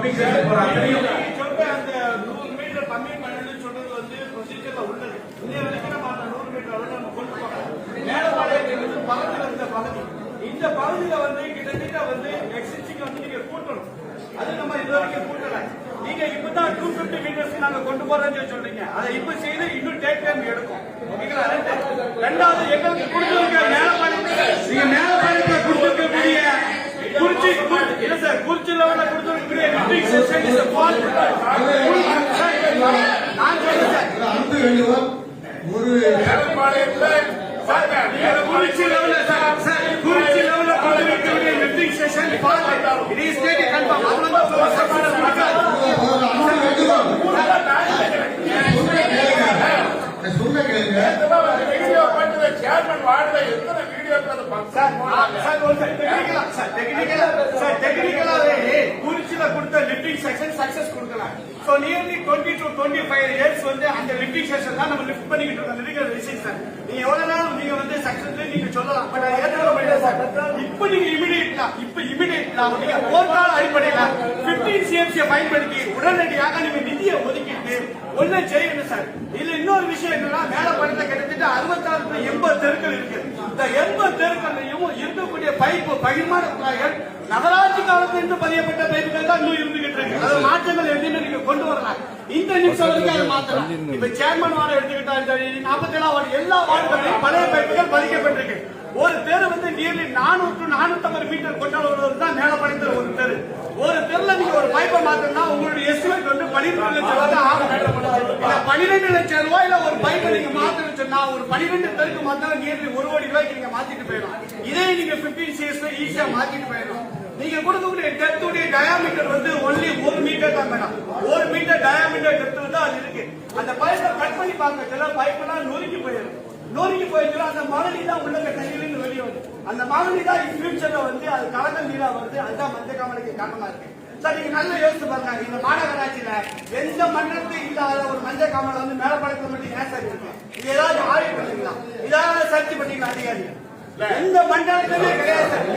Public sector போறாங்க. அந்த 100 metre கம்மி பண்ணணும்னு சொல்றது வந்து ப்ரொசீஜர்ல உள்ளது. இன்னைய வரைக்கும் நம்ம அந்த 100 மீட்டர் அளவு நம்ம கொண்டு போறோம். மேலப்பாளையத்திலிருந்து பக்கத்துல இருந்த பகுதி, இந்த பகுதியில வந்து கிட்டத்தட்ட வந்து எக்ஸிஸ்டிங் வந்து நீங்க கூட்டணும். அது நம்ம இது வரைக்கும் கூட்டல. நீங்க இப்பதான் 250 மீட்டர்ஸ் நாங்க கொண்டு போறோம்னு சொல்றீங்க. அதை இப்ப செய்து இன்னும் டேக் டைம் எடுக்கும். ஓகேங்களா? ரெண்டாவது எங்களுக்கு கொடுத்துருக்க மேலப்பாளையத்துல கொடுத்துருக்கக்கூடிய குறிச்சி இல்ல சார், குறிச்சி லெவல்ல கொடுத்துருக்கக்கூடிய லிஃப்டிங் செஷன் இஸ் ஃபால். நான் சொல்றேன் சார், ஒரு மேலப்பாளையத்துல சார் குறிச்சி லெவல்ல சார் குறிச்சி லெவல்ல கொடுத்துருக்கக்கூடிய lifting session fall. It is state confirm. குறிச்சில கொடுத்த லிஃப்டிங் செக்ஷன் சக்சஸ் கொடுக்கலாம். சோ நியர்லி 20 to 25 இயர்ஸ் வந்து அந்த லிஃப்டிங் செக்ஷன் தான் நம்ம லிஃப்ட் பண்ணிக்கிட்டு இருக்கோம். லிரிக்கல் ரிசீவ் சார், நீங்க எவ்வளவு நாள் நீங்க வந்து சக்சஸ்ல நீங்க சொல்லலாம். பட் ஏற்கனவே பண்ணிட்டேன் சார். இப்போ நீங்க இமிடியேட்டா நீங்க போர்க்கால அடிப்படையில 15 CMC பயன்படுத்தி உடனடியாக நீங்க நிதியை ஒதுக்கிட்டு ஒண்ணு செய்யணும் சார். இதுல இன்னொரு விஷயம் என்னன்னா, மேலப்பாளையத்துல கிட்டத்தட்ட 66 to 80 தெருக்கள் இருக்கு. இந்த 80 தெருக்கள்லையும் இருக்கக்கூடிய பைப்பு பகிர்மான குழாய்கள் நகராட்சி காலத்திலிருந்து பதியப்பட்ட பைப்புகள் தான் இன்னும் இருந்துகிட்டு இருக்கு. அது மாற்றங்கள் எதுவுமே நீங்க கொண்டு வரலாம். இந்த நிமிஷம் வரைக்கும் அதை மாத்தலாம். இப்ப சேர்மன் வார்டு எடுத்துக்கிட்டா 47 வார்டு எல்லா வார்டுகளையும் பழைய பைப்புகள் பதிக்கப்பட்டிருக்கு. ஒரு தெரு வந்து நியர்லி 400 to 450 மீட்டர் கொண்டாடுவது தான் மேலப்பாளையத்தில் ஒரு தெரு. ஒரு தெருல நீங்க ஒரு பைப்பை மாத்தணும்னா உங்களுடைய எஸ்டிமேட் வந்து 12 லட்சம் ரூபாய் ஆகும். 12 லட்சம் ரூபாயில ஒரு பைப்பை நீங்க மாத்தணும்னு சொன்னா ஒரு 12 தெருக்கு மாத்தினா நியர்லி 1 கோடி ரூபாய்க்கு நீங்க மாத்திட்டு போயிடும். இதே நீங்க 15 CS ஈஸியா மாத்திட்டு போயிடும். நீங்க கொடுக்கக்கூடிய டெப்த்துடைய டயாமீட்டர் வந்து ஒன்லி 1 மீட்டர் தான் மேடம். 1 மீட்டர் டயாமீட்டர் டெப்த் தான் அது இருக்கு. அந்த பைப்பை கட் பண்ணி பாருங்க, சில பைப்பெல்லாம் நொறுக்கி போயிடும். அந்த மணலி தான் உள்ள தண்ணியிலிருந்து வெளியே வருது. அந்த மணலி தான் ஃபியூச்சர்ல வந்து அது கலக்கல் நீரா வருது. அதுதான் மஞ்சள் காமலைக்கு காரணமா இருக்கு சார். நீங்க நல்லா யோசிச்சு பாருங்க, இந்த மாநகராட்சியில எந்த மண்டலத்தையும் இல்லாத ஒரு மஞ்சள் காமலை வந்து மேலப்பாளையத்துல மட்டும் ஏன் சார் இருக்கு? இது ஏதாவது ஆய்வு பண்ணீங்களா? இதாவது சர்ச் பண்ணீங்களா? அதிகாரிகள் எந்த மண்டலத்திலுமே கிடையாது சார்.